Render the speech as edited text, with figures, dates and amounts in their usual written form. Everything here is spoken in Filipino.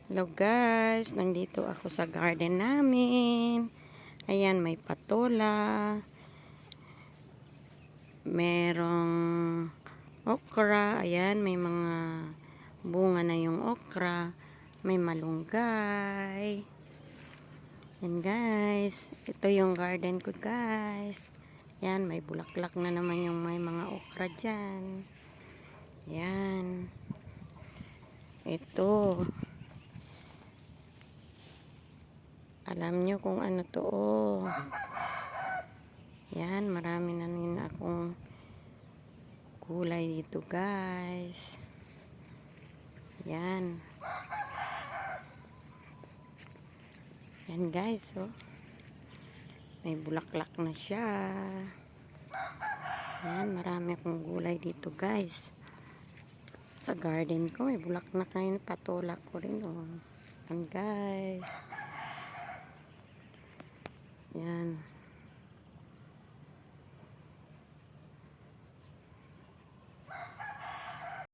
Hello guys, nandito ako sa garden namin. Ayan, may patola. Merong okra. Ayan, may mga bunga na yung okra. May malunggay. Ayan guys, ito yung garden ko guys. Ayan, may bulaklak na naman yung may mga okra dyan. Ayan. Ito. Alam nyo kung ano to, oh. Yan, marami na rin akong gulay dito, guys. Yan. Yan, guys, oh. May bulaklak na siya. Yan, marami akong gulay dito, guys. Sa garden ko, may bulaklak na yun. Patulak ko rin, oh. Yan, guys.